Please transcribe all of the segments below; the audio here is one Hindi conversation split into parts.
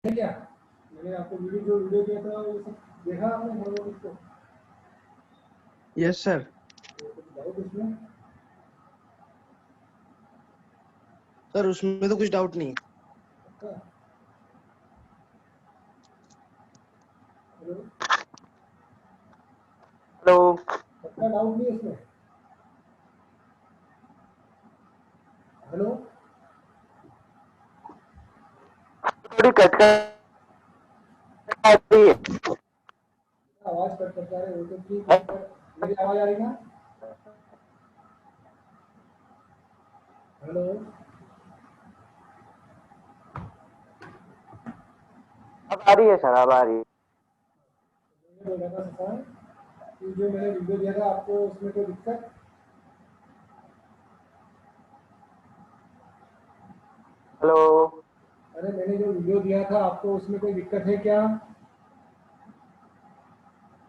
है क्या? मैंने आपको जो वीडियो दिया था वो सब देखा आपने थोड़ा बहुत उसको? Yes sir. कुछ डाउट उसमें? सर उसमें तो कुछ डाउट नहीं। पक्का? हेलो? हेलो। पक्का डाउट नहीं है उसमें? हेलो? थोड़ी कट कट आ रही है। आवाज कट करता है वो तो ठीक है, पर मेरी आवाज आ रही ना? हेलो? अब आ रही है सर, अब आ रही है। मैंने बोला था शशांक कि जो मैंने वीडियो दिया था आपको उसमें कोई दिक्कत? हेलो। अरे मैंने जो वीडियो दिया था आपको उसमें कोई दिक्कत है क्या?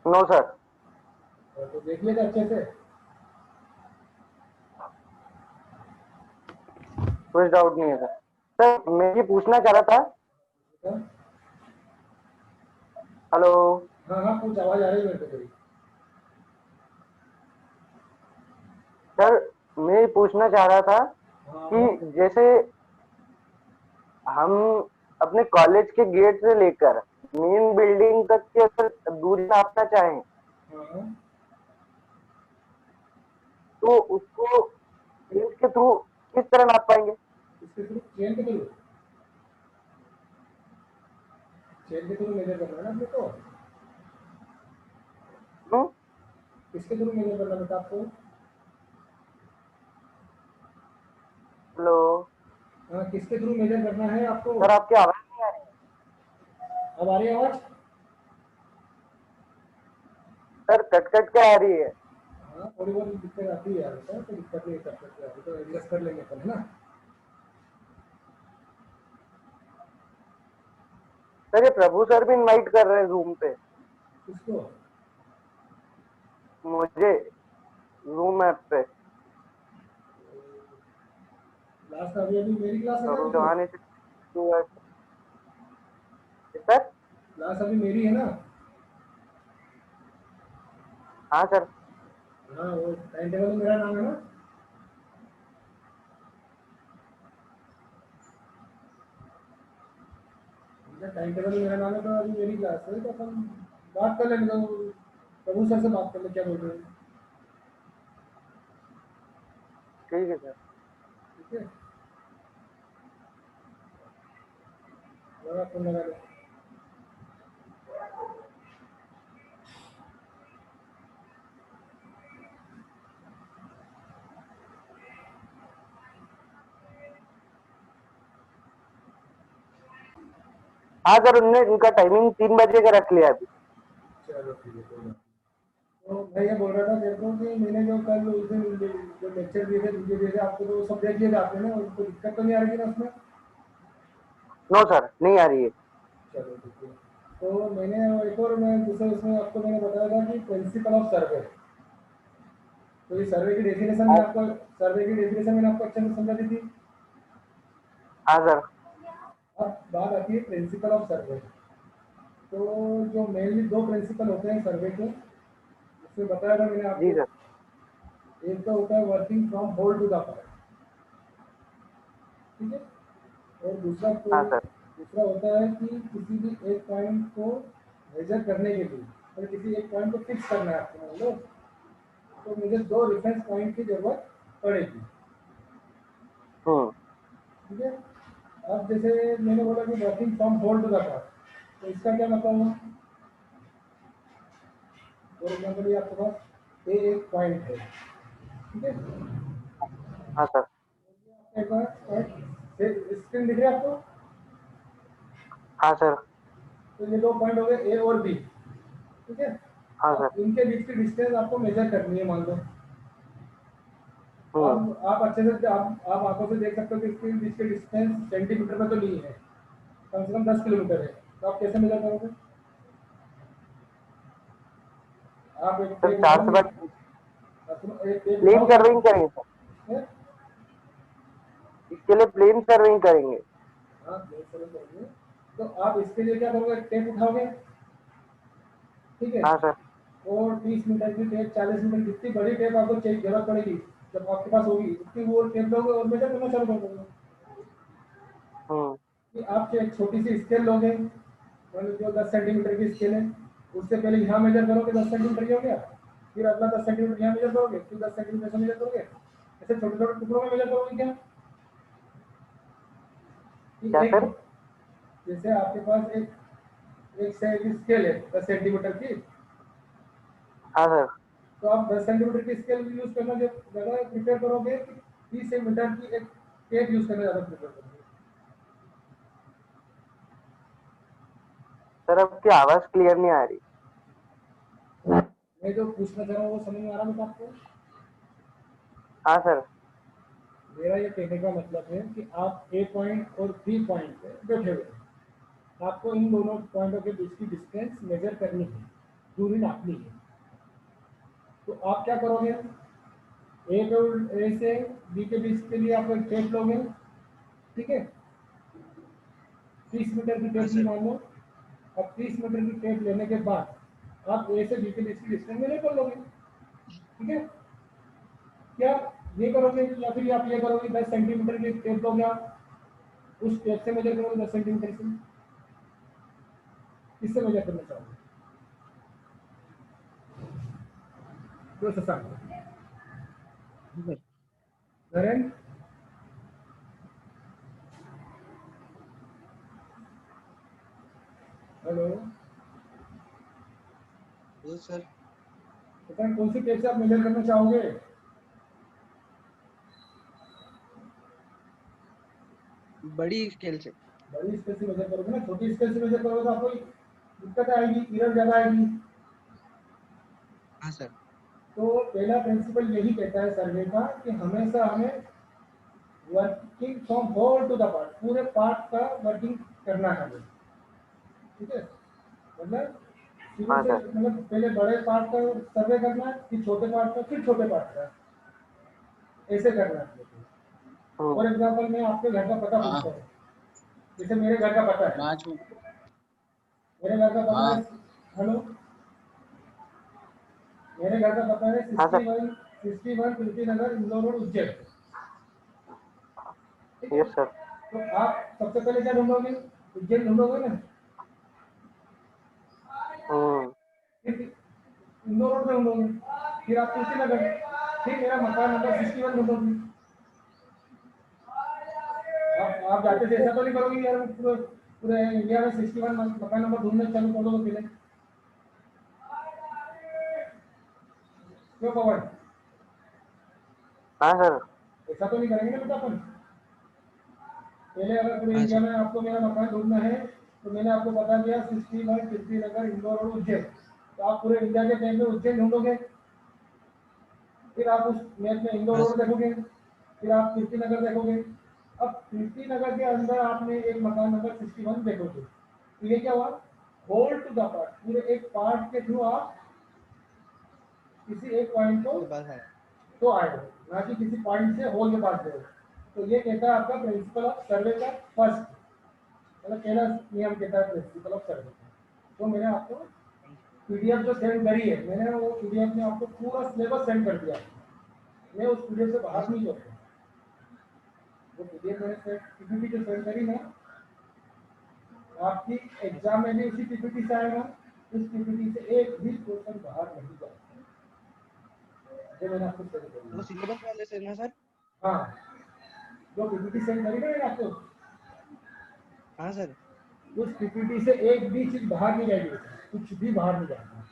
No sir. तो देख लेगा अच्छे से। कुछ डाउट नहीं है सर। सर मैं ये पूछना चाह रहा था। हाँ हेलो। हाँ हाँ, कुछ आवाज आ रही है मेरे को तेरी। सर मैं ये पूछना चाह रहा था हाँ हाँ कि जैसे हम अपने कॉलेज के गेट से लेकर मेन बिल्डिंग तक की अगर दूरी नापना चाहें हाँ हाँ। तो उसको प्लेन के थ्रू किस तरह नाप पाएंगे? इसके थ्रू चेन के थ्रू, चेन के थ्रू मेजर करना है ना अपने को। हम्म? किसके थ्रू मेजर करना बेटा आपको? हेलो। हाँ, किसके थ्रू मेजर करना है आपको? सर आपकी आवाज नहीं आ रही। अब आ रही है आवाज? सर कट कट के आ रही है। हाँ, थोड़ी बहुत दिक्कत आती है यार बेटा, तो दिक्कत नहीं कर सकते, अभी तो एडजस्ट कर लेंगे अपन, है ना? सर ये प्रभु सर भी इनवाइट कर रहे हैं जूम पे किसको? मुझे, जूम ऐप पे। लास्ट अभी अभी मेरी क्लास है ना प्रभु अभी तो। चौहान सर। क्लास अभी मेरी है ना? हाँ सर। हाँ, वो टाइम टेबल में मेरा नाम है ना? टाइम टेबल में मेरा नाम है, तो अभी मेरी क्लास है, तो अपन बात कर लेंगे, तो प्रभु सर से बात कर ले, क्या बोल रहे हैं? ठीक है सर। ठीक है, लगा फोन लगा ले। हाँ सर, उनने उनका टाइमिंग 3 बजे का रख लिया अभी। चलो ठीक है, कोई बात नहीं। तो मैं ये बोल रहा था तेरे को कि मैंने जो कल उस दिन जो लेक्चर दिए थे, वीडियो दिए थे आपको, तो वो सब देख लिए थे आपने ना? उनको दिक्कत तो नहीं आ रही थी ना उसमें? नो सर, नहीं आ रही है। चलो ठीक है। तो मैंने एक और मैं दूसरे उसमें आपको मैंने बताया था कि प्रिंसिपल ऑफ सर्वे, तो ये सर्वे की डेफिनेशन हाँ मैंने आपको, सर्वे की डेफिनेशन मैंने आपको अच्छे से समझा दी थी। हाँ सर। अब बात आती है प्रिंसिपल ऑफ सर्वे। तो जो मेनली दो प्रिंसिपल होते हैं सर्वे के, उसमें बताया था मैंने जी आपको। सर। एक तो होता है working from whole to the part, ठीक है? और दूसरा हाँ कोई, सर। दूसरा होता है कि किसी भी एक पॉइंट को मेजर करने के लिए, और किसी एक पॉइंट को फिक्स करना है आपको, मान लो, तो मुझे दो रेफरेंस पॉइंट की जरूरत पड़ेगी, हम्म। ठीक है? अब जैसे मैंने बोला कि working from whole to the part, तो इसका क्या मतलब हुआ? फॉर एग्जाम्पल ये आपके पास ए एक पॉइंट है, ठीक है? हाँ सर। एक पॉइंट स्क्रीन दिख रही है आपको? हाँ सर। तो ये दो पॉइंट हो गए ए और बी, ठीक है? हाँ सर। अब इनके बीच की डिस्टेंस आपको मेजर करनी है, मान लो। हम्म। अब आप अच्छे से आप आंखों से देख सकते हो कि इसके बीच के डिस्टेंस सेंटीमीटर में तो नहीं है, कम से कम 10 किलोमीटर है, तो आप कैसे मेजर करोगे? आप एक सर टेप चार उठाओ, से बाद एक टेप प्लेन उठाओ सर्विंग करेंगे सर। है? इसके लिए प्लेन सर्विंग करेंगे। हाँ, प्लेन सर्वे करेंगे। तो आप इसके लिए क्या करोगे, टेप उठाओगे, ठीक है, हाँ सर। और 30 मीटर की टेप, 40 मीटर, जितनी बड़ी टेप आपको चाहिए जरूरत पड़ेगी जब आपके पास होगी उतनी वो टेप लोगे और मेजर करना चालू कर दोगे। हम्म। कि आप एक छोटी सी स्केल लोगे, मतलब जो 10 सेंटीमीटर की स्केल है, उससे पहले यहाँ मेजर करोगे 10 सेंटीमीटर की हो गया, फिर अगला 10 सेंटीमीटर यहाँ मेजर करोगे, फिर 10 सेंटीमीटर से मेजर करोगे, ऐसे छोटे छोटे टुकड़ों में मेजर करोगे क्या, कि क्या एक, सर? जैसे आपके पास एक से एक स्केल है 10 सेंटीमीटर की, हाँ सर। तो आप 10 सेंटीमीटर की स्केल यूज करना ज़्यादा प्रिपेयर करोगे कि 30 सेंटीमीटर की एक टेप यूज करना ज़्यादा प्रिपेयर करोगे? सर आपकी आवाज क्लियर नहीं आ रही। मैं जो पूछना चाह रहा हूँ वो समझ में आ रहा है आपको? हाँ सर। मेरा ये कहने का मतलब है कि आप ए पॉइंट और बी पॉइंट पे बैठे हुए हैं, आपको इन दोनों पॉइंटों के बीच की डिस्टेंस मेजर करनी है, दूरी नापनी है। तो आप क्या करोगे, ए से बी के बीच के लिए आप एक टेप लोगे, ठीक है, 30 मीटर की हाँ टेप ली सर। मान लो। अब 30 मीटर की टेप लेने के बाद आप ए से बी के बीच की डिस्टेंस मेजर कर लोगे, ठीक है। क्या ये करोगे या फिर आप ये करोगे 10 सेंटीमीटर की टेप लोगे, आप उस टेप से मेजर करोगे 10 सेंटीमीटर से, किससे मेजर करना चाहोगे? जो शशांक, हाँ sir. Narendra, hello, yes sir. Shashank कौन सी टेप से आप मेजर करना चाहोगे? बड़ी स्केल से। बड़ी स्केल से मेजर करोगे ना, छोटी स्केल से मेजर करोगे तो आपको दिक्कत आएगी, एरर ज्यादा आएगी। हाँ सर। तो पहला प्रिंसिपल यही कहता है सर्वे का कि हमेशा हमें working from whole to the part, पूरे पार्ट का वर्किंग करना है हमें, ठीक है। मतलब शुरू हाँ से, सर। मतलब पहले बड़े पार्ट का सर्वे करना है, फिर छोटे पार्ट का, फिर छोटे पार्ट का, ऐसे करना है। हम्म। फॉर एग्जाम्पल मैं आपके घर का पता हाँ। पूछता हूँ, जैसे मेरे घर का पता है, 5 मिनट। मेरे घर का पता है, हाँ। हेलो, मेरे घर का पता है हाँ सर। 61 कीर्ति नगर, इंदौर रोड, उज्जैन, ठीक है। Yes sir. तो आप सबसे पहले क्या ढूंढोगे, उज्जैन ढूंढोगे ना, हम्म। फिर इंदौर रोड में ढूंढोगे, फिर आप कीर्ति नगर, फिर मेरा मकान नंबर 61 ढूंढोगे। आप जाते थे ऐसा तो नहीं करोगे यार, पूरे पूरे इंडिया में 61 मकान नंबर ढूंढने चालू कर दोगे पहले, क्यों पवन? हाँ सर। ऐसा तो नहीं करेंगे ना बेटा अपन। पहले अगर पूरे हाँ इंडिया सर। में आपको मेरा मकान ढूंढना है, तो मैंने आपको बता दिया 61 कीर्ति नगर, इंदौर रोड, उज्जैन, तो आप पूरे इंडिया के टाइम में उज्जैन ढूंढोगे, फिर आप उस मैप में इंदौर हाँ रोड सर। देखोगे, फिर आप कीर्ति नगर देखोगे। अब कीर्ति नगर के अंदर आपने एक मकान नंबर 61 देखोगे, तो ये क्या हुआ, होल टू द पार्ट, पूरे एक पार्ट के थ्रू आप किसी एक पॉइंट को के पास आया। तो आए हो, ना कि किसी पॉइंट से होल के पास गए हो। तो ये कहता है आपका प्रिंसिपल ऑफ सर्वे का फर्स्ट, मतलब पहला नियम कहता है प्रिंसिपल ऑफ सर्वे का। तो मैंने आपको पीडीएफ जो सेंड करी है, मैंने वो पीडीएफ में आपको पूरा सिलेबस सेंड कर दिया, मैं उस पीडीएफ से हाँ बाहर सर। नहीं जा रहा। वो पीडीएफ मैंने पीपीटी जो सेंड करी ना, आपकी एग्जाम में भी उसी पीपीटी से आएगा, उस पीपीटी से एक भी क्वेश्चन बाहर नहीं जाएगा, ये मैंने आपको सेंड करी वो है। सिलेबस वाले से ना सर। हाँ, जो पीपीटी सेंड करी ना मैंने आपको, हाँ सर। उस पीपीटी से एक भी चीज बाहर नहीं जाएगी, कुछ भी बाहर नहीं जाएगा,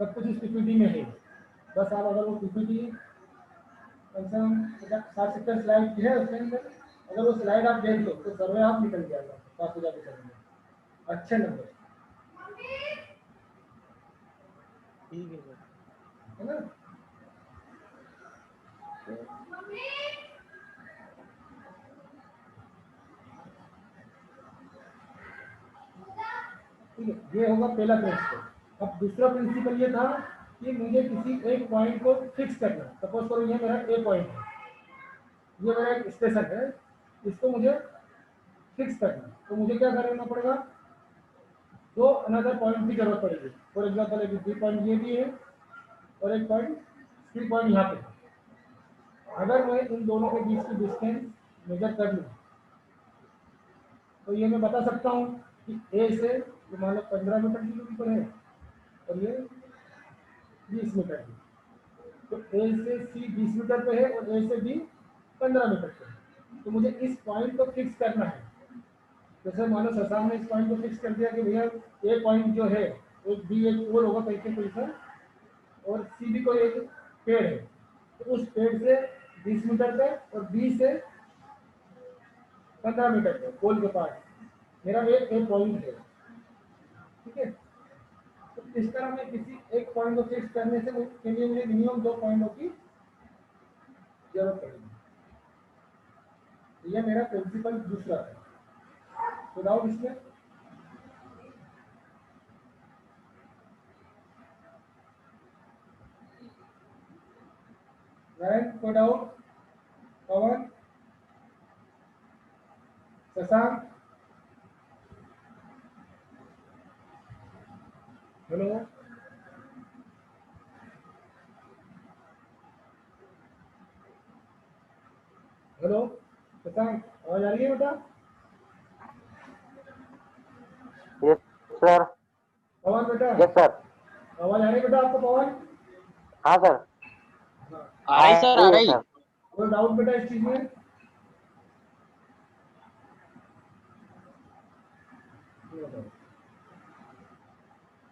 सब कुछ उस पीपीटी में है। बस आप अगर वो पीपीटी कम से कम 60-70 स्लाइड की है, उसके अंदर अगर वो स्लाइड आप देख लो तो सर्वे आप निकल जाएगा 5000 के सर्वे, अच्छे नंबर, ठीक है सर। है ना। ठीक है, ये होगा पहला प्रिंसिपल। अब दूसरा प्रिंसिपल ये था कि मुझे किसी एक पॉइंट को फिक्स करना, सपोज करो ये मेरा ए पॉइंट है, ये मेरा एक स्टेशन है, इसको मुझे फिक्स करना है, तो मुझे क्या करना पड़ेगा, दो अनदर पॉइंट की जरूरत पड़ेगी। फॉर एग्जाम्पल एक बी पॉइंट ये भी है और एक पॉइंट सी पॉइंट यहाँ पे है। अगर मैं इन दोनों के बीच की डिस्टेंस मेजर कर लूँ तो ये मैं बता सकता हूँ कि ए से ये मान लो 15 मीटर की दूरी पर है और ये 20 मीटर की, तो ए से सी 20 मीटर पे है और ए से बी 15 मीटर पे है। तो मुझे इस पॉइंट को फिक्स करना है। जैसे मानो शशांक ने इस पॉइंट को फिक्स कर दिया कि भैया ए पॉइंट जो है एक बी एक पोल होगा पैसे पैसा और सी बी को एक पेड़ है, तो उस पेड़ से 20 मीटर पे और बी से 15 मीटर पे पोल के पास मेरा एक पॉइंट है। ठीक है, तो इस तरह मैं किसी एक पॉइंट को फिक्स करने से के लिए मुझे मिनिमम 2 पॉइंटों की जरूरत पड़ेगी। तो यह मेरा प्रिंसिपल दूसरा है। तो डाउट इसमें? नारायण कोई डाउट? पवन, शशांक, हेलो, हेलो शशांक, आवाज आ रही है बेटा? Yes sir. पवन बेटा, यस सर। आवाज आ रही है बेटा आपको पवन? हाँ सर। हाँ, आ रही सर, आ है रही। सर। कोई डाउट बेटा इस चीज में?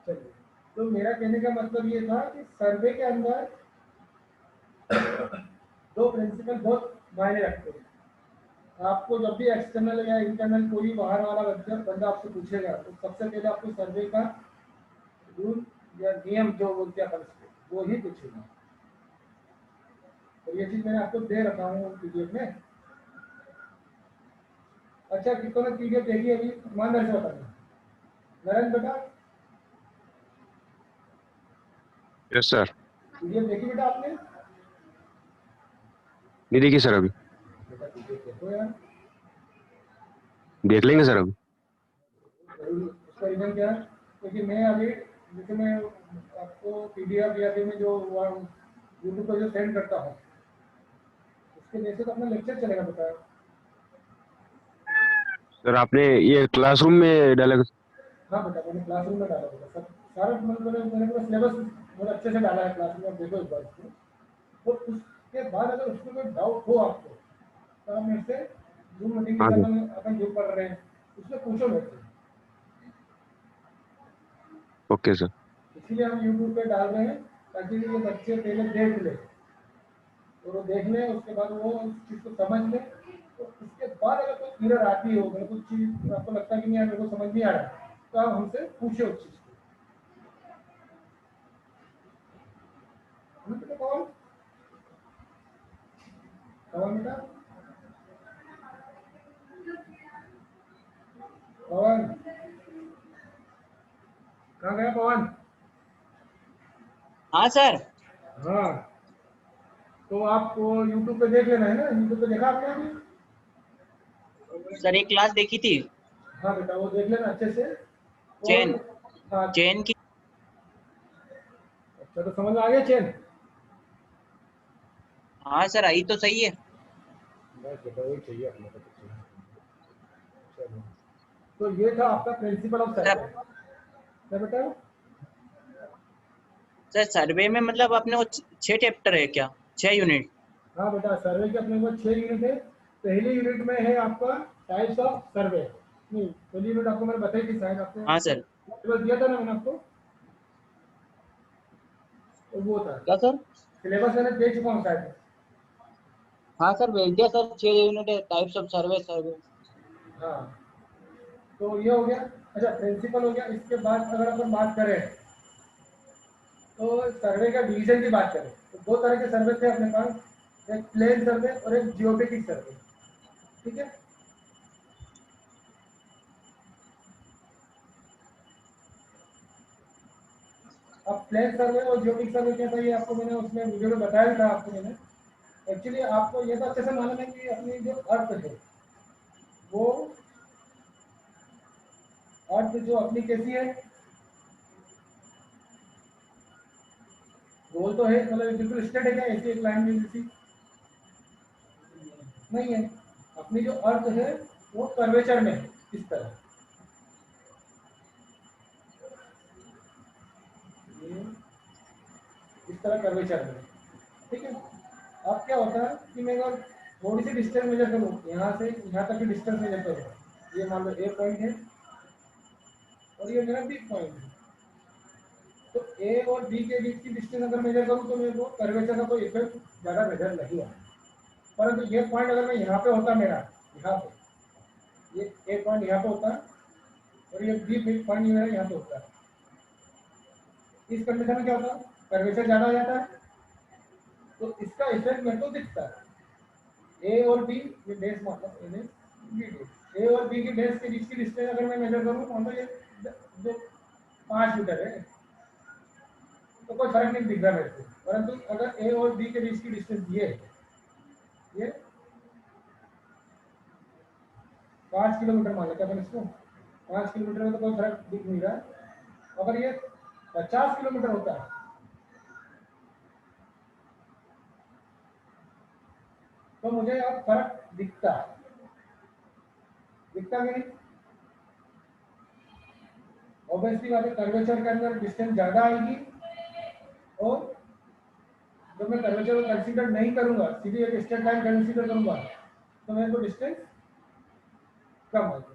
चलिए, तो मेरा कहने का मतलब ये था कि सर्वे के अंदर दो प्रिंसिपल बहुत मायने रखते हैं। आपको जब भी एक्सटर्नल या इंटरनल कोई बाहर वाला बंदा आपसे पूछेगा तो सबसे पहले आपको सर्वे का रूल या नियम जो बोलते हैं अपन उसको, वो ही पूछेगा। और ये चीज मैंने आपको दे रखा हूँ पीडीएफ में। अच्छा, कितनों ने पीडीएफ देखी अभी? ईमानदारी से बताना। नरेंद्र बेटा, यस सर। पीडीएफ देखी बेटा आपने? नहीं देखी सर अभी। बेटा पीडीएफ देखो यार, देख लेंगे सर अभी। जरूर। उसका रीजन क्या है, क्योंकि मैं अभी जैसे मैं आपको पीडीएफ या फिर मैं जो यूट्यूब पर जो सेंड करता हूँ उसके बेसिस तो अपना लेक्चर चलेगा बेटा। सर आपने ये क्लासरूम में डाला? हाँ बेटा, मैंने क्लासरूम में डाला बेटा, सब सारा मैंने पूरा सिलेबस बहुत अच्छे से डाला है क्लासरूम में, देखो एक बार इसको। तो उसके बाद अगर उसमें कोई डाउट हो आपको तो आप मेरे से जूम मीटिंग हाँ के सर। साथ अपन जो पढ़ रहे हैं उसमें पूछो मेरे से। Okay sir. इसीलिए हम यूट्यूब पे डाल रहे हैं ताकि ये बच्चे पहले देख ले और वो देख ले, उसके बाद वो उस चीज़ को समझ ले। तो उसके बाद अगर कोई एरर आती हो, मतलब कुछ चीज़ आपको लगता है कि नहीं यार मेरे को समझ नहीं आ रहा, तो आप हमसे पूछे उस चीज़ को। बेटा कौन कौन बेटा पवन, कहाँ गया पवन? हाँ सर। हाँ, तो आपको यूट्यूब पे देख लेना है ना, यूट्यूब पे देखा आपने अभी? सर एक क्लास देखी थी, हाँ बेटा, वो देख लेना अच्छे से। चेन और हाँ, चेन की। अच्छा तो समझ में आ गया चेन? हाँ सर, आई तो सही है। बस बेटा वही चाहिए अपने को। चलो, तो ये था आपका प्रिंसिपल ऑफ सर्वे। क्या बेटा? सर सर्वे में मतलब अपने को 6 चैप्टर है क्या, 6 यूनिट? हाँ बेटा, सर्वे के अपने पास 6 यूनिट है। पहली यूनिट में है आपका टाइप्स ऑफ सर्वे। नहीं, पहली यूनिट आपको मैंने बताई थी शायद, आपको हाँ सर। सिलेबस दिया था ना मैंने आपको, तो वो था क्या सर? सिलेबस, मैंने दे चुका हूँ शायद। हाँ सर, भेज दिया सर। 6 यूनिट है, टाइप्स ऑफ सर्वे सर्वे। हाँ, तो ये हो गया। अच्छा, प्रिंसिपल हो गया। इसके बाद अगर अपन बात करें तो सर्वे का डिवीजन की बात करें तो दो तरह के सर्वे थे अपने पास, एक प्लेन सर्वे और एक जियोमेट्रिक सर्वे। ठीक है, अब प्लेन सर्वे और जियोमेट्रिक सर्वे क्या था ये आपको मैंने उसमें वीडियो में बताया था आपको मैंने। एक्चुअली आपको ये तो अच्छे से मालूम है कि अपनी जो अर्थ है वो अर्थ जो अपनी कैसी है, गोल तो है, मतलब बिल्कुल स्ट्रेट है क्या, ऐसी एक लाइन में जैसी नहीं है। अपनी जो अर्थ है वो कर्वेचर में है, इस तरह, ये इस तरह कर्वेचर में, ठीक है। अब क्या होता है कि मैं अगर थोड़ी सी डिस्टेंस मेजर करूँ, यहाँ से यहाँ तक की डिस्टेंस मेजर करूँ, ये मान लो ए पॉइंट है और ये मेरा बी पॉइंट है, तो ए और बी के बीच की डिस्टेंस अगर मेजर करूँ तो मेरे को कर्वेचर का कोई इफेक्ट ज़्यादा नजर नहीं आया। परंतु ये पॉइंट अगर मैं यहाँ पे होता, मेरा यहाँ पे ये ए पॉइंट यहाँ पे होता और ये बी पॉइंट मेरा यहाँ पे होता, इस कंडीशन में क्या होता, कर्वेचर ज़्यादा हो जाता है, तो इसका इफेक्ट मेरे को दिखता है। ए और बी, ये बेस मतलब ए और बी की बेस के बीच की डिस्टेंस अगर मैं मेजर करूँ, मान लो ये जो 5 मीटर है, तो कोई फर्क नहीं दिख रहा मेरे को। परंतु अगर ए और बी के बीच की डिस्टेंस ये 5 किलोमीटर मान लेते हैं इसको, 5 किलोमीटर में तो कोई फर्क दिख नहीं रहा। अगर ये 50 किलोमीटर होता है तो मुझे अब फर्क दिखता कि नहीं? ऑब्वियसली बात है, कर्वेचर के अंदर डिस्टेंस ज़्यादा आएगी, और जब मैं कर्वेचर को कंसीडर नहीं करूंगा, सीधी एक स्ट्रेट लाइन कंसीडर करूंगा, तो मेरे को डिस्टेंस कम आएगी।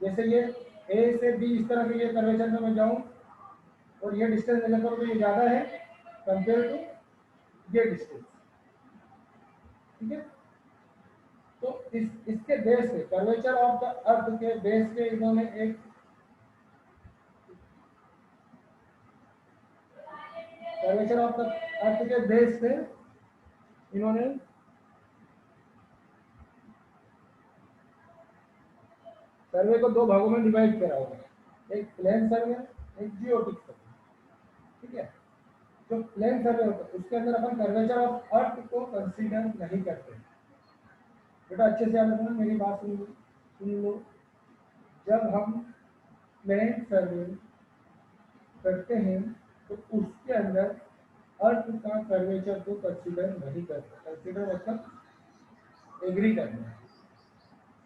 जैसे ये ए से बी इस तरह के ये कर्वेचर में मैं जाऊं और ये डिस्टेंस मेजर करूं तो ये ज़्यादा है कंपेयर टू ये डिस्टेंस, ठीक है। तो इसके बेस पे कर्वेचर ऑफ द अर्थ के बेस पे इन्होंने एक कर्वेचर ऑफ द अर्थ के बेस पे इन्होंने सर्वे को 2 भागों में डिवाइड करा होगा, एक प्लेन सर्वे, एक जियोटिक सर्वे, ठीक है। जो प्लेन सर्वे होता है उसके अंदर अपन कर्वेचर ऑफ अर्थ को कंसीडर नहीं करते। बेटा अच्छे से याद रखना, मेरी बात सुन लो। जब हम प्लेन सर्वे करते हैं तो उसके अंदर अर्थ का कर्वेचर को कंसीडर नहीं करते। कंसीडर मतलब एग्री करना,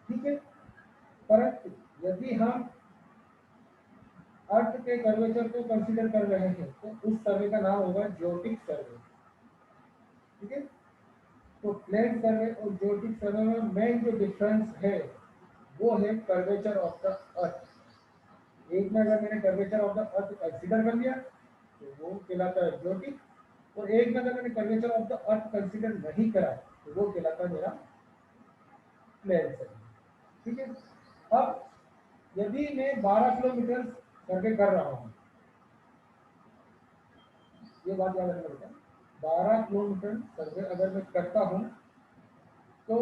ठीक है। परंतु यदि हम अर्थ के कर्वेचर को कंसीडर कर रहे हैं तो उस सर्वे का नाम होगा जियोटिक सर्वे, ठीक है। तो प्लेन सर्वे और जियोटिक सर्वे में मेन जो डिफरेंस है वो है कर्वेचर ऑफ द अर्थ। एक में अगर मैंने curvature of the earth consider कर लिया तो वो कहलाता है जियोटिक, और एक में अगर मैंने curvature of the earth consider नहीं करा तो वो कहलाता है मेरा प्लेन सर्वे, ठीक है। अब यदि मैं 12 किलोमीटर सर्वे कर रहा हूँ, ये बात याद रखना बेटा, 12 किलोमीटर सर्वे अगर मैं करता हूँ तो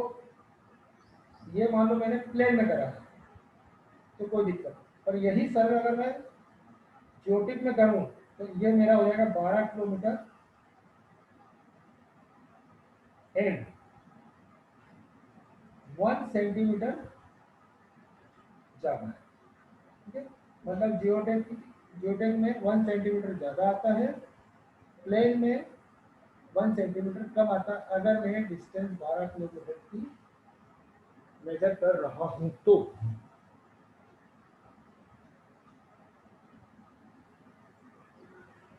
ये मान लो मैंने प्लेन में करा तो कोई दिक्कत नहीं, पर यही सर्वे अगर मैं जियोटिक में करूँ तो ये मेरा हो जाएगा 12 किलोमीटर एंड 1 सेंटीमीटर जाना है, ठीक है। मतलब जियोटेक में 1 सेंटीमीटर ज़्यादा आता है, प्लेन में 1 सेंटीमीटर कम आता है अगर मैं डिस्टेंस 12 किलोमीटर की मेजर कर रहा हूं तो।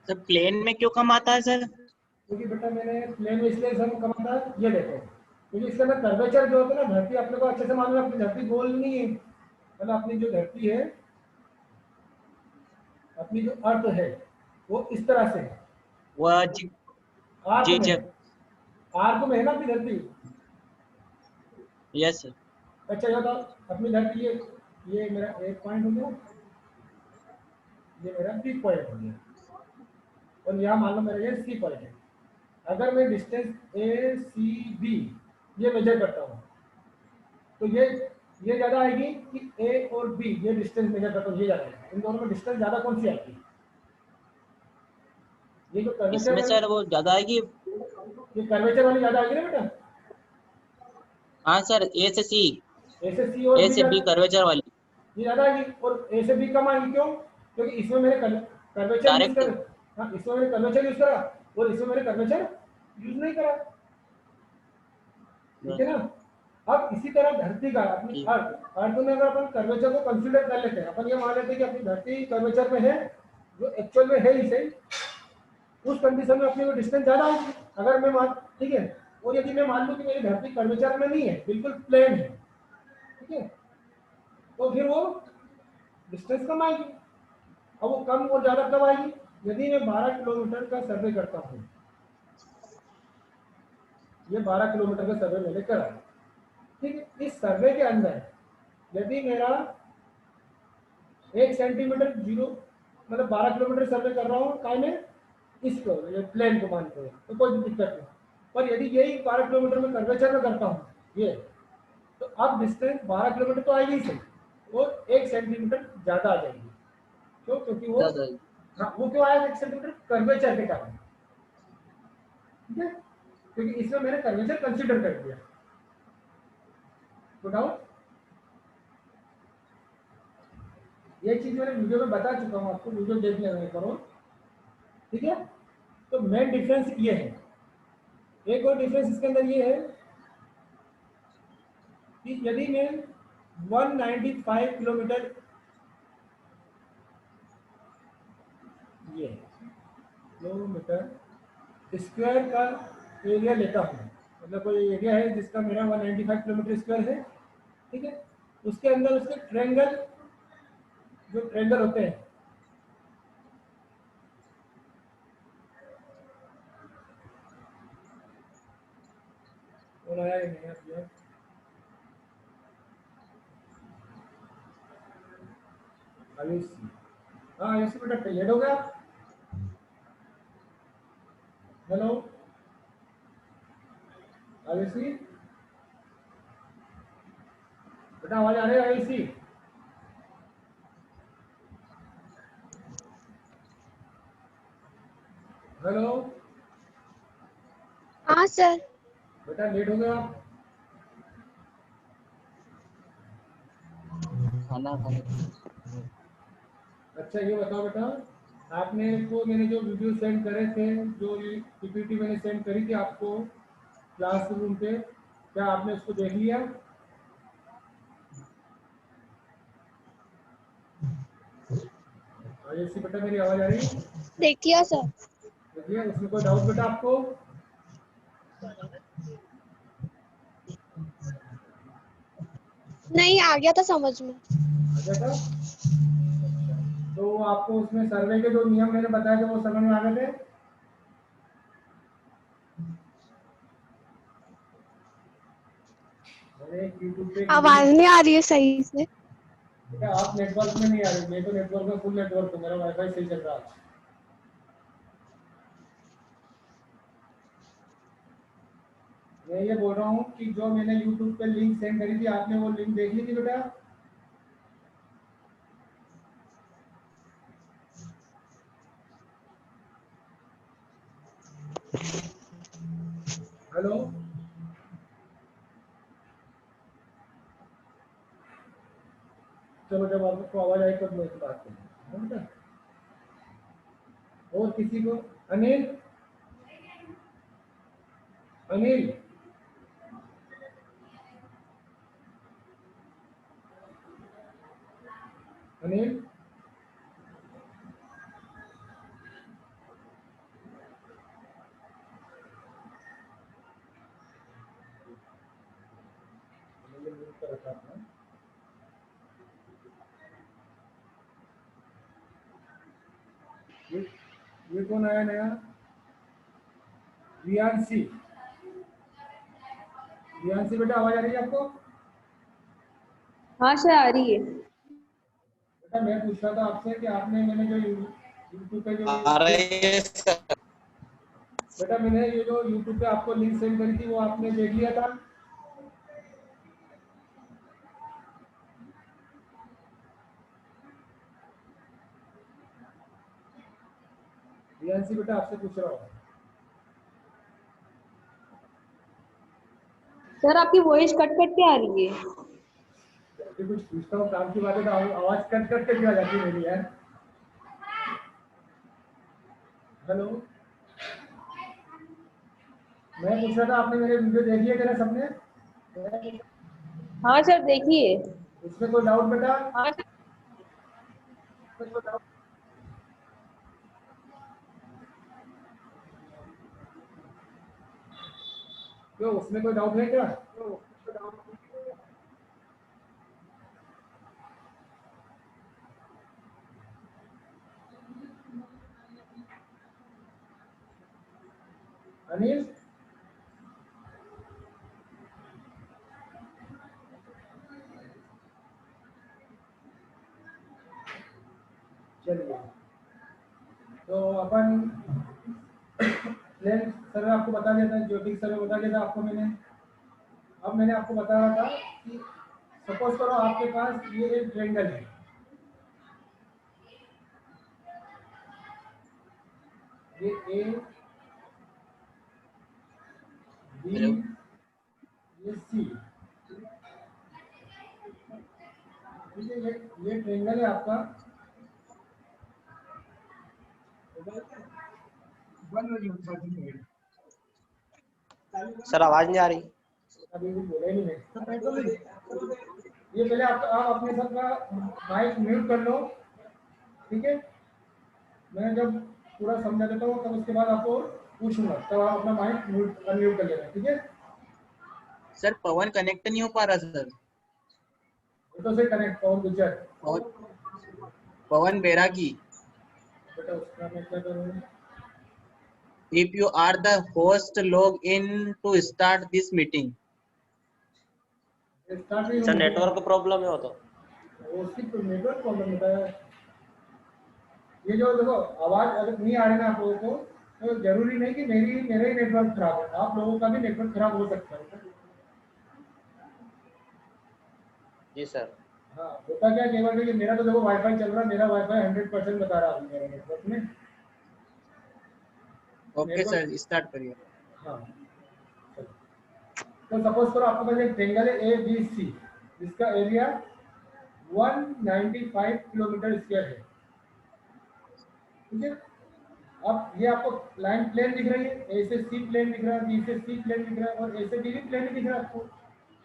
सर प्लेन में क्यों कम आता है सर? क्योंकि बेटा मैंने प्लेन में इसलिए सब कम आता है, ये देखो, क्योंकि इसके अंदर कर्वेचर जो होता है ना, धरती अपने को अच्छे से मालूम है, अपनी धरती गोल नहीं है, मतलब अपनी जो धरती है, अपनी जो अर्थ है वो इस तरह से है, वह आर्क में है ना अपनी धरती। Yes sir. अच्छा ये बताओ, अपनी धरती ये मेरा एक पॉइंट हो गया, ये मेरा बी पॉइंट हो गया, और यहाँ मान लो मेरा ये सी पॉइंट है। अगर मैं डिस्टेंस ए सी बी ये मेजर करता हूँ तो ये ज़्यादा आएगी कि ए और बी ये डिस्टेंस मेजर करता हूँ, ये ज़्यादा आएगी। इन दोनों में डिस्टेंस ज़्यादा कौन सी आएगी? ये जो कर्वेचर इसमें सर वो ज़्यादा आएगी, ये कर्वेचर वाली ज़्यादा आएगी ना बेटा? हाँ सर, ए से सी ए से सी और ए से बी कर्वेचर वाली। ये ज़्यादा आएगी और ए से बी कम आएगी। क्यों? क्योंकि इसमें मैंने कर्वेचर यूज Direct. कर, हाँ इसमें मैंने कर्वेचर यूज करा और इसमें मैंने कर्वेचर यूज नहीं करा, ठीक है ना। अब इसी तरह धरती का अपनी ठीक। अर्थ में अगर अपन कर्वेचर को कंसीडर कर लेते हैं, अपन ये मान लेते हैं कि अपनी धरती कर्वेचर में है, जो एक्चुअल में है ही सही, उस कंडीशन में अपनी को डिस्टेंस ज्यादा होगी। अगर मैं मान, ठीक है, और यदि मैं मान लूं कि मेरी धरती कर्वेचर में नहीं है, बिल्कुल प्लेन है, ठीक है, तो फिर वो डिस्टेंस कम आएगी। अब वो कम और ज्यादा कब आएगी? यदि मैं 12 किलोमीटर का सर्वे करता हूँ, ये 12 किलोमीटर का सर्वे मैंने करा, ठीक है। इस सर्वे के अंदर यदि मेरा 1 सेंटीमीटर जीरो, मतलब 12 किलोमीटर सर्वे कर रहा हूँ काय में, इसको प्लेन को मानते हैं तो कोई दिक्कत नहीं। पर यदि यही 12 किलोमीटर में कर्वेचर में करता हूँ ये, तो अब डिस्टेंस 12 किलोमीटर तो आएगी ही सही, और 1 सेंटीमीटर ज्यादा आ जाएगी। क्यों? क्योंकि वो, ज्यादा आएगी। हाँ वो क्यों आया 1 सेंटीमीटर? कर्वेचर के कारण, ठीक है, क्योंकि इसमें मैंने कर्वेचर कंसीडर कर दिया। बताओ, ये चीज मैंने वीडियो में बता चुका हूँ आपको, वीडियो देख लेना करो, ठीक है। तो मेन डिफरेंस ये है। एक और डिफरेंस इसके अंदर ये है कि यदि मैं 195 किलोमीटर ये किलोमीटर स्क्वायर का एरिया लेता हूँ, मतलब कोई एरिया है जिसका मेरा 195 किलोमीटर स्क्वायर है, ठीक है, उसके अंदर उसके ट्रायंगल, जो ट्रायंगल होते हैं, और आया ही नहीं यार, आयुषी, हाँ आयुषी बेटा क्लियर हो गया। हेलो आयुषी बेटा, आवाज आ रही है आयुषी? हेलो हाँ सर। बेटा, लेट हो गया आप? खाना खाने। अच्छा ये बताओ बेटा, आपने को मैंने जो वीडियो सेंड करे थे, जो पीपीटी मैंने सेंड करी थी आपको क्लासरूम पे, क्या आपने उसको देख लिया? आयुषी बेटा, मेरी आवाज आ रही है? देखिए सर। देखिए, उसमें कोई डाउट बेटा आपको? नहीं आ गया था समझ में। आ गया था? तो आपको उसमें सर्वे के जो नियम मैंने बताए थे वो समझ में आ गए थे? मैंने यूट्यूब पे आवाज नहीं आ रही है सही से। बेटा, आप नेटवर्क में नहीं आ रहे, मैं तो नेटवर्क में, फुल नेटवर्क है, मेरा वाईफाई सही चल रहा है। मैं ये बोल रहा हूँ कि जो मैंने यूट्यूब पे लिंक सेंड करी थी, आपने वो लिंक देख ली थी बेटा? हेलो चलो, जब आपको आवाज आई तब मैं बात करूँ बेटा। और किसी को? अनिल, अनिल अनिल ये कौन आया नया? रियांशी, रियांशी बेटा, आवाज आ रही है आपको? हाँ सर आ रही है। बेटा मैं पूछ रहा था आपसे कि आपने, मैंने जो यूट्यूब पे जो आ रहे हैं सर। बेटा मैंने ये जो यूट्यूब पे आपको लिंक सेंड करी थी, वो आपने देख लिया था? रियांशी बेटा, आपसे पूछ रहा हूँ। सर आपकी वॉइस कट कट के आ रही है। फिर कुछ पूछता हूँ काम की बातें तो आवाज कट कट के क्यों आ जाती है मेरी यार। हेलो, मैं पूछ रहा था आपने मेरे वीडियो देखी है क्या सबने? हाँ सर देखिए। उसमें कोई डाउट बेटा? हाँ सर। क्यों, उसमें कोई डाउट है क्या? अनिल, चलिए तो अपन प्लेन सर ने आपको बता दिया था, ज्योतिष सर ने बता दिया था आपको मैंने। अब मैंने आपको बताया था कि सपोज करो आपके पास ये एक ट्रायंगल है, ये ए बी ये सी, ठीक है, ये ट्रायंगल है आपका। सर आवाज नहीं आ रही। अभी भी बोला ही नहीं मैं। ये पहले आप अपने सबका माइक म्यूट कर लो, ठीक है। मैं जब पूरा समझा देता हूँ तब उसके बाद आपको पूछूंगा, तब आप अपना माइक म्यूट अनम्यूट कर लेना, ठीक है। सर पवन कनेक्ट नहीं हो पा रहा सर। ये तो से कनेक्ट और गुजर पवन बैरागी। बेटा उसका मैं क्या करूँ? If you are the host, log in to start this meeting. Start नहीं सर होगा, नेटवर्क प्रॉब्लम है वो तो। वो उसकी तो नेटवर्क प्रॉब्लम होता है। ये जो देखो आवाज अगर नहीं आ रही ना आप लोगों को, तो जरूरी नहीं कि मेरा ही नेटवर्क खराब है, आप लोगों का भी नेटवर्क खराब हो सकता है। जी सर। हाँ, होता क्या केवल कि मेरा तो देखो वाईफाई चल रहा है, मेरा वाईफाई 100% बता रहा है मेरे नेटवर्क में। ओके सर स्टार्ट करिए। हाँ, तो सपोज करो आपके पास एक ट्रायंगल है ए बी सी, जिसका एरिया 195 किलोमीटर स्क्वायर है, ठीक है। अब ये आपको लाइन प्लेन दिख रही है, ए से सी प्लेन दिख रहा है, बी से सी प्लेन दिख रहा है और ए से बी भी प्लेन दिख रहा है आपको।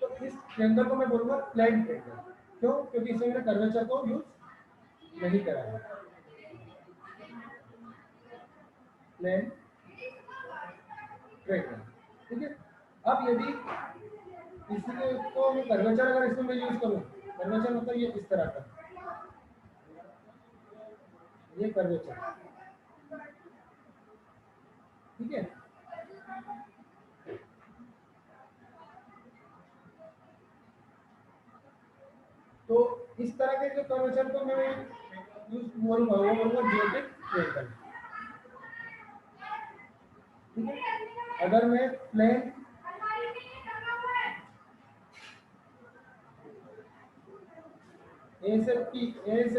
तो इस ट्रायंगल को मैं बोलूंगा प्लेन ट्रायंगल। क्यों? क्योंकि इसमें मैंने कर्वेचर को यूज नहीं करा है। प्लेन ट्रायंगल, ठीक है। अब यदि इसी को मैं कर्वेचर अगर इसमें मैं यूज करूं, कर्वेचर मतलब ये इस तरह का, ये कर्वेचर, ठीक है। तो इस तरह के जो कर्वेचर को मैं यूज बोलूंगा वो बोलूंगा जियोमेट्रिक ट्रायंगल, ठीक है। अगर मैं प्लेन ए से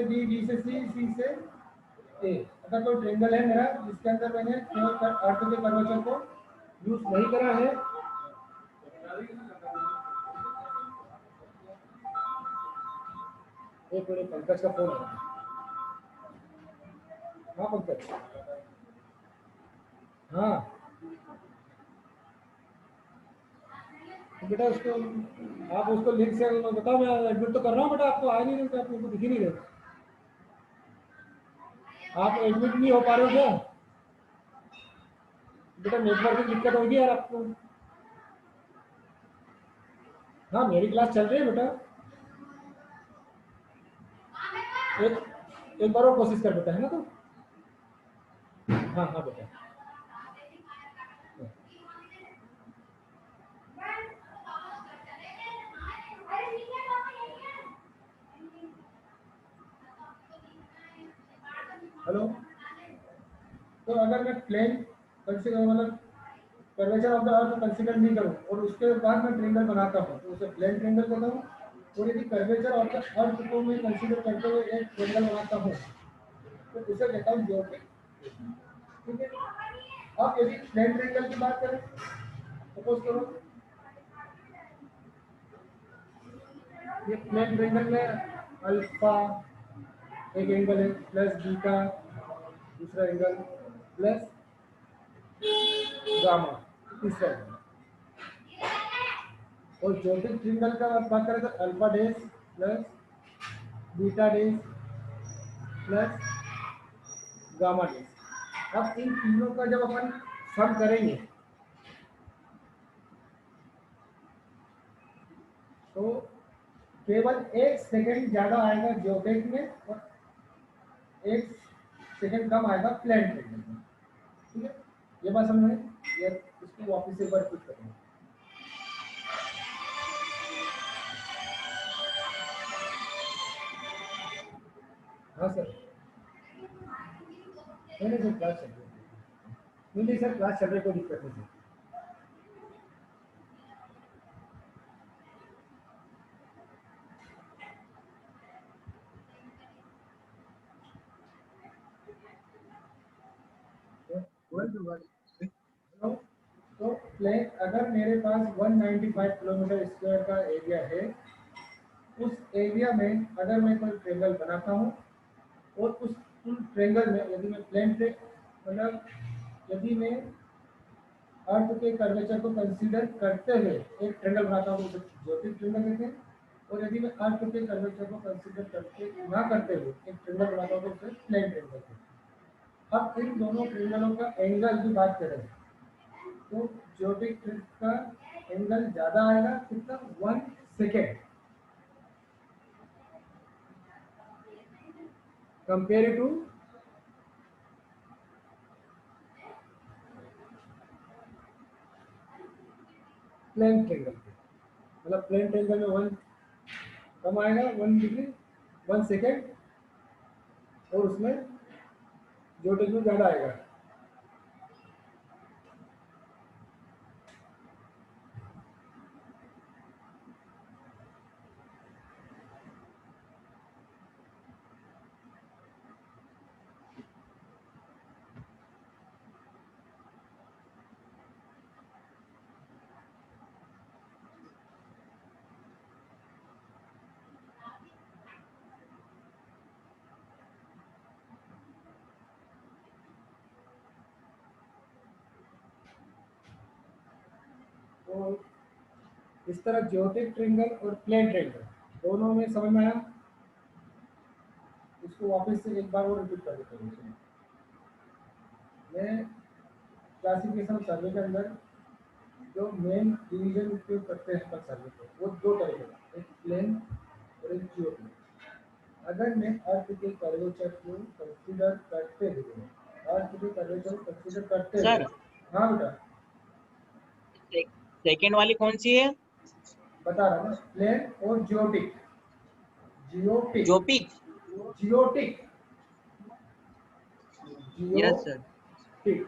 बी, बी से सी, सी से ए, अगर कोई ट्रायंगल है मेरा जिसके अंदर मैंने अर्थ के कर्वेचर को यूज नहीं करा है, एक मिनट पंकज का फोन है। हाँ पंकज, हाँ तो बेटा उसको आप उसको लिंक से बताओ, मैं एडमिट तो कर रहा हूँ बेटा, आपको आ नहीं रहे, आपको दिख ही नहीं रहे, आप एडमिट नहीं हो पा रहे हो क्या बेटा? नेटवर्क की दिक्कत होगी यार आपको। हाँ मेरी क्लास चल रही है बेटा, एक बार और कोशिश कर बेटा, है ना? तो हाँ हाँ बेटा, हेलो। तो अगर मैं प्लेन कंसीडर मतलब curvature of the earth consider नहीं करूँ और उसके बाद मैं ट्रायंगल बनाता हूँ तो उसे प्लेन ट्रायंगल कहता हूँ। और यदि कर्वेचर ऑफ द अर्थ को मैं कंसीडर करते हुए एक ट्रायंगल बनाता हूँ तो उसे कहता हूँ जियोमेट्रिक, ठीक है। अब यदि प्लेन ट्रायंगल की बात करें, सपोज करो ये प्लेन ट्रायंगल में अल्फा एक एंगल है प्लस बीटा दूसरा एंगल प्लस गामा तीसरा एंगल। और ज्योतिक ट्रायंगल का बात करें तो alpha dash plus beta dash plus gamma dash. अब इन तीनों का जब अपन सम करेंगे तो केवल 1 सेकंड ज्यादा आएगा ज्योतिक में और 1 सेकंड कम आएगा प्लेन ट्रायंगल में। ठीक है, ये बात समझ में? ये इसको वापस एक बार रिपीट करेंगे। हाँ सर, नहीं सर क्लास चल रही है। नहीं सर क्लास चल रही है, कोई दिक्कत नहीं सर। तो प्लेन अगर मेरे पास 195 किलोमीटर स्क्वायर का एरिया है, उस एरिया में अगर मैं कोई ट्रायंगल बनाता हूँ और उस ट्रायंगल में यदि मैं प्लेन पे मतलब यदि मैं अर्थ के कर्वेचर को कंसीडर करते हुए एक ट्रायंगल बनाता हूँ तो ज्योतिक ट्रायंगल कहते हैं। और यदि मैं अर्थ के कर्वेचर को कंसीडर करते ना करते हुए एक ट्रायंगल बनाता हूँ तो उसे प्लेन ट्रायंगल कहते हैं। अब इन दोनों ट्रायंगलों का एंगल की बात करें तो ज्योतिक का एंगल ज्यादा आएगा कितना 1 second compare to plane triangle. मतलब प्लेन ट्रायंगल में 1 कम आएगा 1 डिग्री 1 सेकेंड और उसमें ज्योतिक में ज्यादा आएगा। तो इस तरह ज्योतिक ट्रायंगल और प्लेन ट्रायंगल दोनों में समझ में आया। इसको वापस से एक बार और रिपीट कर देता हूँ। मैं क्लासिफिकेशन सर्वे के अंदर जो मेन डिवीजन उपयोग करते हैं पर सर्वे को वो 2 तरह के, एक प्लेन और एक ज्योतिक। अगर मैं अर्थ के कर्वेचर को कंसीडर करते हुए अर्थ के कर्वेचर को कंसीडर करते हुए सर हाँ बेटा सेकंड वाली कौन सी है? बता रहा हूँ, प्लेन और ज्योटिक। जियोटिक जोपिक। जियोटिक यस सर। ठीक।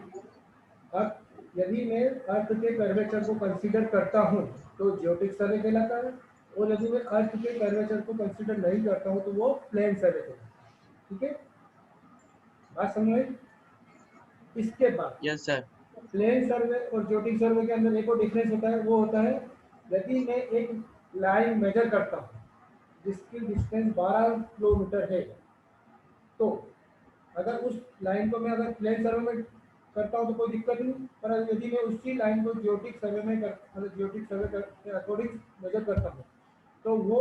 अब यदि मैं अर्थ के कर्वेचर को कंसीडर करता हूँ तो ज्योटिक सर्वे कहलाता है और यदि मैं अर्थ के कर्वेचर को कंसीडर नहीं करता हूँ तो वो प्लेन सर्वे कहलाता है। ठीक है, बात समझ में? इसके बाद यस सर। प्लेन सर्वे और ज्योतिक सर्वे के अंदर एक और डिफरेंस होता है, वो होता है यदि मैं एक लाइन मेजर करता हूँ जिसकी डिस्टेंस 12 किलोमीटर है तो अगर उस लाइन को मैं अगर प्लेन सर्वे में करता हूँ तो कोई दिक्कत नहीं, पर यदि मैं उसी लाइन को ज्योतिक सर्वे में मतलब ज्योतिक सर्वे के अकॉर्डिंग मेजर करता हूँ तो वो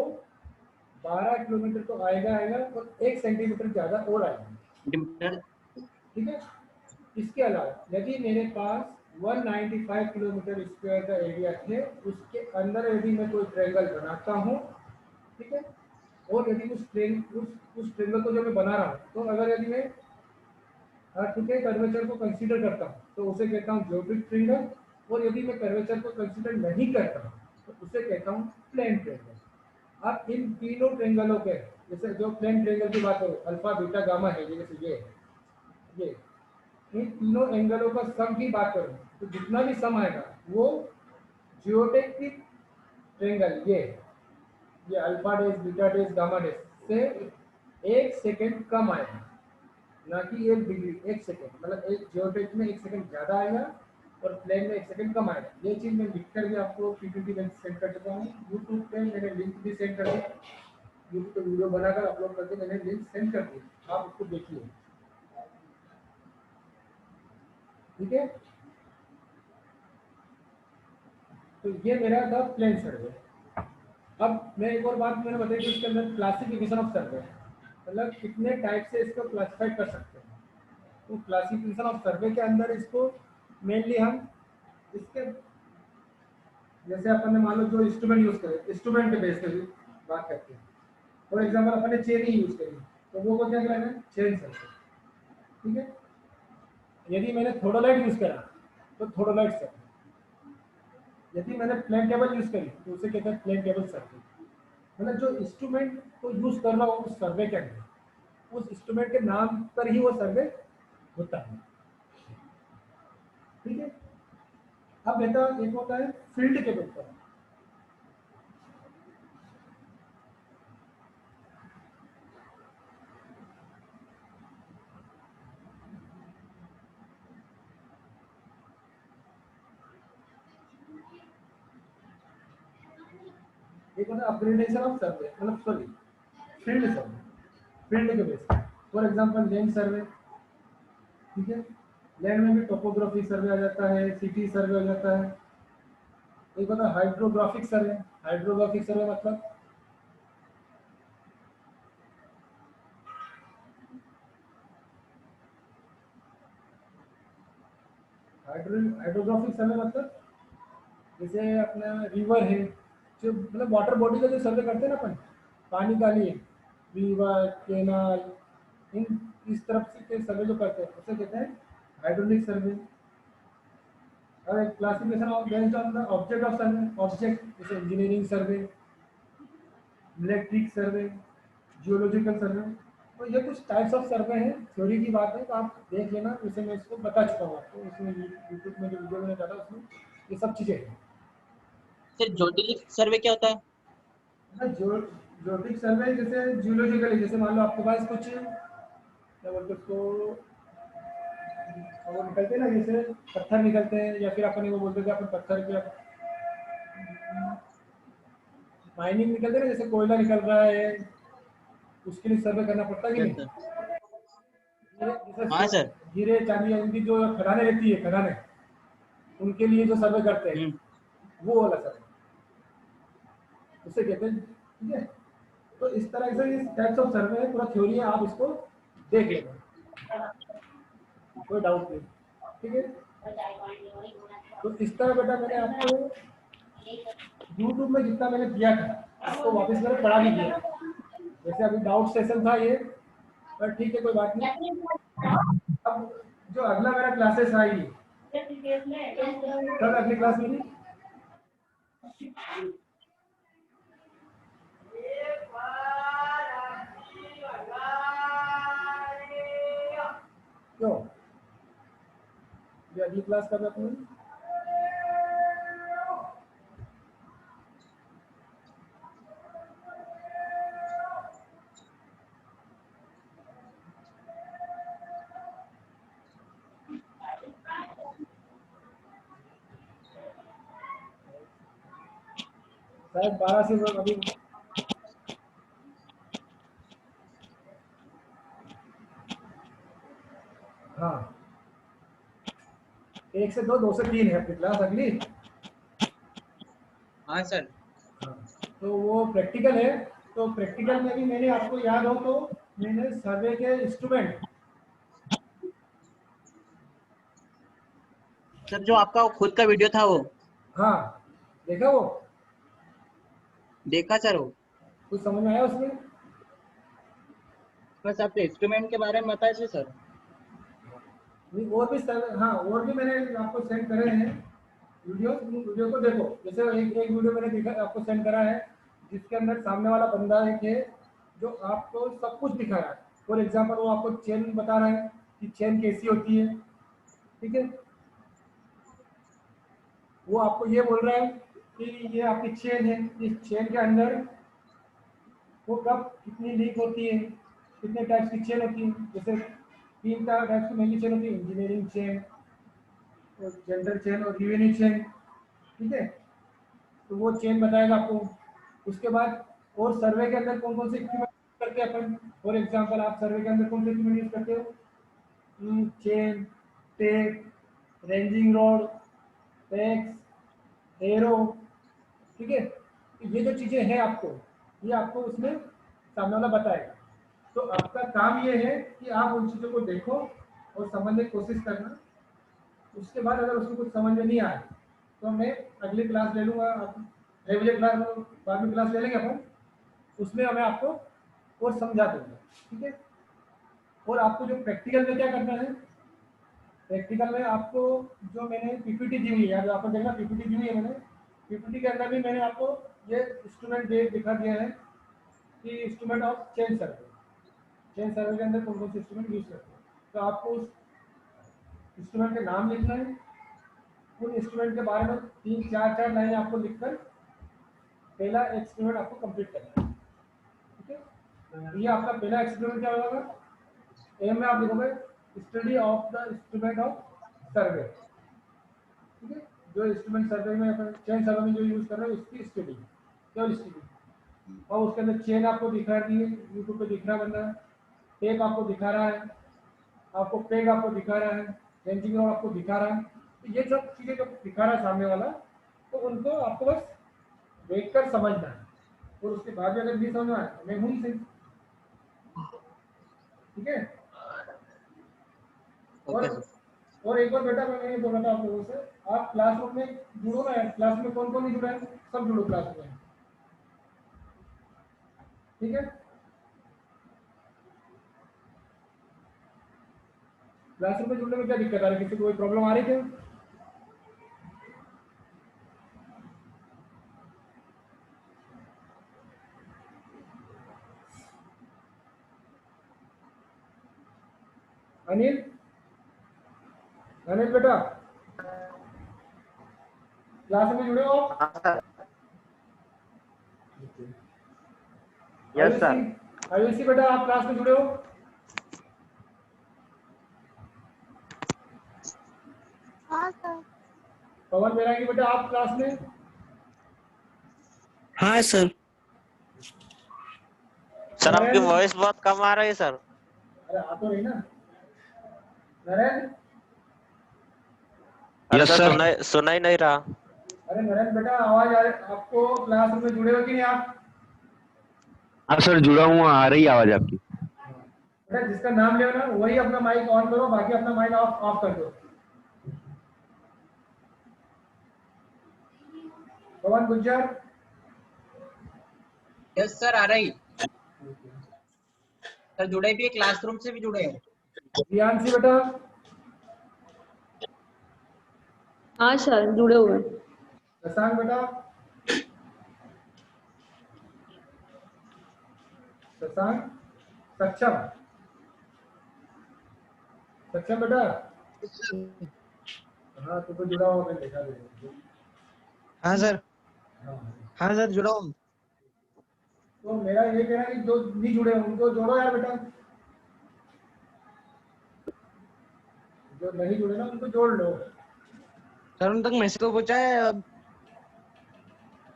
12 किलोमीटर तो आएगा और 1 सेंटीमीटर ज़्यादा और आएगा। ठीक है, इसके अलावा यदि मेरे पास 195 किलोमीटर स्क्वायर का एरिया है उसके अंदर यदि मैं कोई ट्रायंगल बनाता हूँ, ठीक है, और यदि उस ट्रायंगल को जो मैं बना रहा हूँ तो अगर यदि मैं अर्थ के कर्वेचर को कंसीडर करता हूँ तो उसे कहता हूँ ज्योतिक ट्रायंगल, और यदि मैं कर्वेचर को कंसीडर नहीं करता हूँ तो उसे कहता हूँ प्लेन ट्रायंगल। अब इन तीनों ट्रायंगलों के जैसे जो प्लेन ट्रायंगल की बात करो अल्फा बीटा गामा है, जैसे ये इन तीनों एंगलों का सम की बात करूं तो जितना भी सम आएगा वो जियोटिक की ट्रायंगल ये alpha days beta days gamma days से 1 सेकेंड कम आएगा, ना कि 1 डिग्री 1 सेकेंड। मतलब एक जियोटिक में 1 सेकेंड ज़्यादा आएगा और प्लेन में 1 सेकंड कम आएगा। ये चीज़ मैं लिख कर भी आपको पीपीटी में सेंड कर चुका हूँ। यूट्यूब पे मैंने लिंक भी सेंड कर दिया, यूट्यूब पे वीडियो बनाकर अपलोड करके मैंने लिंक सेंड कर दिया, आप उसको देखिए। ठीक है, तो ये मेरा था प्लेन सर्वे। अब मैं एक और बात मैंने बताई कि इसके अंदर क्लासिफिकेशन ऑफ सर्वे, मतलब कितने टाइप से इसको क्लासिफाई कर सकते हैं। तो क्लासिफिकेशन ऑफ सर्वे के अंदर इसको मेनली हम इसके जैसे अपन ने मान लो जो इंस्ट्रूमेंट यूज करें, इंस्ट्रूमेंट के बेस पे भी बात करते हैं। फॉर एग्जांपल अपन ने चेन ही यूज करी तो वो को क्या कहलाता है, चेन सर्वे। ठीक है, यदि मैंने थोड़ोलाइट यूज करा तो थोड़ोलाइट सर्वे। यदि मैंने प्लेन टेबल यूज करी तो उसे कहते हैं प्लेन टेबल सर्वे। मतलब जो इंस्ट्रूमेंट को यूज कर रहा हो उस सर्वे के अंदर, उस इंस्ट्रूमेंट के नाम पर ही वो सर्वे होता है। ठीक है, अब बेटा एक होता है फील्ड के ऊपर। एक होता है अपग्रेडेशन ऑफ सर्वे, मतलब सॉरी फील्ड सर्वे, फील्ड के base. For example land survey. ठीक है, लैंड में भी टोपोग्राफिक सर्वे आ जाता है, सिटी सर्वे आ जाता है। एक होता है हाइड्रोग्राफिक सर्वे। हाइड्रोग्राफिक सर्वे मतलब हाइड्रोग्राफिक सर्वे मतलब जैसे अपना रिवर है, जो मतलब वाटर बॉडी का जो सर्वे करते हैं ना अपन, पानी का लिए रिवर केनाल, इन इस तरफ से के सर्वे जो करते हैं उसे कहते हैं हाइड्रोलिक सर्वे। और एक classification of based on the object of survey, object जैसे इंजीनियरिंग सर्वे, इलेक्ट्रिक सर्वे, जियोलॉजिकल सर्वे। तो ये कुछ टाइप्स ऑफ सर्वे हैं, थ्योरी की बात है तो आप देख लेना, जैसे मैं इसको बता चुका हूँ आपको, इसमें यूट्यूब में जो वीडियो मैंने डाला उसमें ये सब चीज़ें हैं। सर ज्योतिर्लिंग सर्वे क्या होता है? ज्योतिक सर्वे जैसे जियोलॉजिकली, जैसे मान लो आपके पास कुछ क्या बोलते हैं उसको, वो निकलते हैं ना, जैसे पत्थर निकलते हैं, या फिर अपन वो बोलते थे अपन पत्थर के माइनिंग निकलते हैं ना, जैसे कोयला निकल रहा है, उसके लिए सर्वे करना पड़ता है कि नहीं। हाँ जैसे सर। हीरे चांदी इनकी जो खदानें रहती है, खदानें, उनके लिए जो सर्वे करते हैं वो वाला सर्वे उसे कहते हैं। ठीक है, तो इस तरह से इस टाइप्स ऑफ सर्वे है, पूरा थ्योरी है, आप इसको देख लेना, कोई डाउट नहीं। ठीक है, तो इस तरह बेटा मैंने आपको यूट्यूब में जितना मैंने दिया था उसको वापस मैंने पढ़ा भी दिया। जैसे अभी डाउट सेशन था ये, पर ठीक है कोई बात नहीं। अब जो अगला मेरा क्लासेस आएगी, कल अगली क्लास मेरी क्यों, ये अगली क्लास कब है अपनी? शायद 12 से अभी हाँ 1 से 2, 2 से 3 है अपनी क्लास अगली। हाँ सर। हाँ, तो वो प्रैक्टिकल है, तो प्रैक्टिकल में भी मैंने आपको याद हो तो मैंने सर्वे के इंस्ट्रूमेंट, सर जो आपका खुद का वीडियो था वो हाँ देखा, वो देखा सर। वो कुछ समझ में आया उसमें? बस आप इंस्ट्रूमेंट के बारे में बताए थे सर। नहीं, और भी सर्वे, हाँ और भी मैंने आपको सेंड करे हैं वीडियो, वीडियो को देखो। जैसे एक वीडियो मैंने देखा आपको सेंड करा है जिसके अंदर सामने वाला बंदा एक है जो आपको सब कुछ दिखा रहा है। फॉर एग्जांपल वो आपको चेन बता रहा है कि चेन कैसी होती है। ठीक है, वो आपको ये बोल रहा है कि ये आपकी चेन है, इस चेन के अंदर वो कब कितनी लीक होती है, कितने टाइप्स की चेन होती है। जैसे 3 टाइप्स की मेनली चेन होती है, इंजीनियरिंग चेन, जेंडर चेन और यूनिक चेन, ठीक है, तो वो चेन बताएगा आपको। उसके बाद और सर्वे के अंदर कौन कौन से इक्विपमेंट करते हैं अपन, फॉर एग्जांपल आप सर्वे के अंदर कौन से इक्विपमेंट यूज करते हो, chain, tape, ranging rod, tax, arrow, ठीक है, तो ये जो चीजें हैं आपको, ये आपको उसमें सामने वाला बताएगा। तो आपका काम ये है कि आप उन चीजों को देखो और समझने की कोशिश करना। उसके बाद अगर उसको कुछ समझ में नहीं आए तो मैं अगली क्लास ले लूँगा, आप रेगुलर क्लास बाद में क्लास ले लेंगे अपन, उसमें मैं आपको और समझा दूंगा, ठीक है। और आपको जो प्रैक्टिकल में क्या करना है, प्रैक्टिकल में आपको जो मैंने पीपीटी दी हुई है, जो आपको देखना पीपीटी दी हुई है मैंने, पीपीटी के अंदर भी मैंने आपको ये इंस्ट्रूमेंट दिखा दिया है कि instrument of chain survey, chain survey के अंदर कौन कौन से इंस्ट्रूमेंट यूज करते हैं। तो आपको उस इंस्ट्रूमेंट के नाम लिखना है, उन इंस्ट्रूमेंट के बारे में 3-4 लाइन आपको लिखकर पहला एक्सपेरिमेंट आपको कंप्लीट करना है, ठीक है। ये आपका पहला एक्सपेरिमेंट क्या होगा, एम में आप लिखोगे study of the instrument of सर्वे, ठीक है, जो इंस्ट्रूमेंट सर्वे में अपन चेन सर्वे में जो यूज कर रहे हैं उसकी स्टडी, केवल स्टडी। और उसके अंदर चेन आपको दिखा रही है, यूट्यूब पे दिख रहा बंदा, टेप आपको दिखा रहा है, आपको पेग आपको दिखा रहा है, रेंजिंग रॉड आपको दिखा रहा है। तो ये सब चीज़ें जो दिखा रहा है सामने वाला, तो उनको आपको बस देखकर समझना है, और उसके बाद भी अगर नहीं समझ में आए तो मैं हूँ ही सही, ठीक है। और एक बार बेटा मैं ये बोल रहा था आप लोगों से, आप क्लासरूम में जुड़ो ना, क्लास में कौन कौन नहीं जुड़ा है, सब जुड़ो क्लास में, ठीक है। क्लासरूम में जुड़ने में क्या दिक्कत आ रही है, किसी को कोई प्रॉब्लम आ रही क्या? अनिल, अनिल बेटा क्लास में जुड़े हो? Yes sir. आयुषी बेटा आप क्लास में जुड़े हो? हाँ सर। पवन बैरागी बेटा आप क्लास में? हाँ सर। सर आपकी वॉइस बहुत कम आ रही है सर। अरे आ तो रही ना। नरेंद्र? अरे सर सुना ही नहीं रहा। अरे नरेंद्र बेटा आवाज आ रही, आपको क्लासरूम में जुड़े हो कि नहीं आप? हाँ सर जुड़ा हूँ, आ रही आवाज आपकी। बेटा जिसका नाम ले ना वही अपना माइक ऑन करो, बाकी अपना माइक ऑफ कर दो। पवन गुज्जर? यस सर आ रही सर, जुड़े भी है, क्लासरूम से भी जुड़े हैं। प्रियांशी बेटा? हाँ सर जुड़े हुए। शशांक बेटा? शशांक? सक्षम? सक्षम बेटा? हाँ तो जुड़ा हुआ मैं देखा दे। हाँ सर। हाँ हाँ सर जुड़ा हूँ। तो मेरा ये कहना है कि जो नहीं जुड़े उनको जोड़ो यार बेटा, जो नहीं जुड़े ना उनको जोड़ लो। सर उन तक मैसेज तो पहुंचा है अब।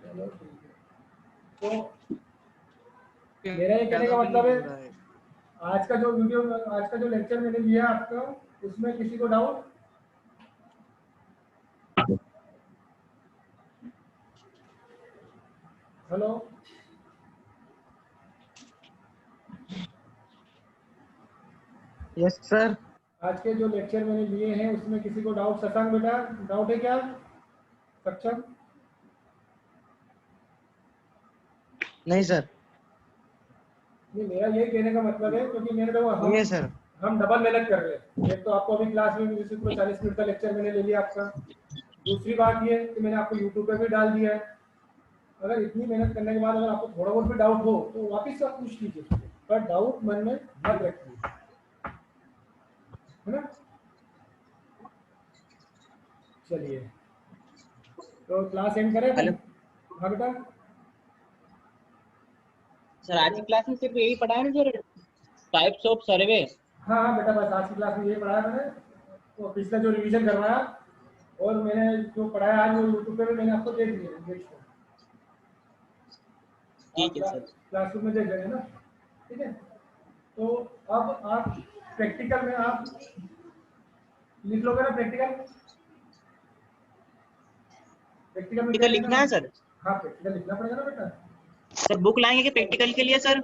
चलो ठीक है। तो मेरा ये कहने का मतलब है आज का जो वीडियो, आज का जो लेक्चर मैंने लिया आपका, उसमें किसी को डाउट? हेलो? Yes sir. आज के जो लेक्चर मैंने लिए हैं उसमें किसी को डाउट? शशांक बेटा डाउट है क्या? सक्षम? नहीं सर। नहीं मेरा ये कहने का मतलब है क्योंकि मैंने देखो नहीं है सर। हम डबल मेहनत कर रहे हैं। एक तो आपको अभी क्लास में जैसे पूरा 40 मिनट का लेक्चर मैंने ले लिया आपका, दूसरी बात ये कि मैंने आपको यूट्यूब पे भी डाल दिया है। अगर इतनी मेहनत करने के बाद अगर आपको थोड़ा बहुत भी डाउट हो तो वापिस से आप पूछ लीजिए, पर डाउट मन में मत रखिए, है ना। चलिए तो क्लास एंड करें? हाँ बेटा। सर आज की क्लास में सिर्फ यही पढ़ा है ना सर, टाइप्स ऑफ सर्वे? हाँ हाँ बेटा बस आज की क्लास में यही पढ़ाया मैंने, तो पिछला जो रिवीजन करवाया और मैंने जो पढ़ाया आज वो यूट्यूब पे भी मैंने आपको दे दिए वीडियोस को। ठीक है सर। क्लासरूम में देख लेंगे ना, ठीक है। तो अब आप प्रैक्टिकल में आप लिख लोगे ना प्रैक्टिकल में प्रैक्टिकल लिखना है सर? हाँ प्रैक्टिकल लिखना पड़ेगा ना बेटा। सर बुक लाएंगे कि प्रैक्टिकल के लिए सर?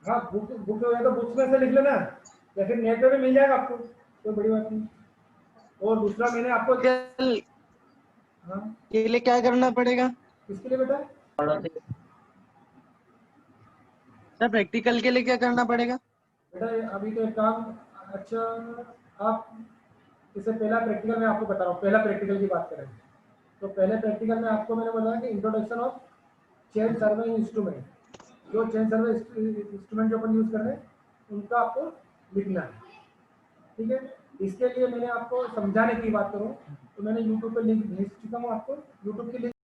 हाँ बुक वगैरह तो बुक्स में से लिख लेना, या फिर नेट पे भी मिल जाएगा आपको, कोई बड़ी बात नहीं। और दूसरा मैंने आपको कल हाँ के लिए क्या करना पड़ेगा किसके लिए बेटा? सर? प्रैक्टिकल के लिए क्या करना पड़ेगा? बेटा अभी तो एक काम, अच्छा आप इससे पहला प्रैक्टिकल मैं आपको बता रहा हूँ, पहला प्रैक्टिकल की बात करें तो पहले प्रैक्टिकल में आपको मैंने बताया कि introduction of chain survey instrument, जो चेन सर्वे इंस्ट्रूमेंट जो अपन यूज कर रहे हैं उनका आपको लिखना है, ठीक है। इसके लिए मैंने आपको समझाने की बात करूँ तो मैंने यूट्यूब पे लिंक भेज चुका हूँ आपको, यूट्यूब की लिंक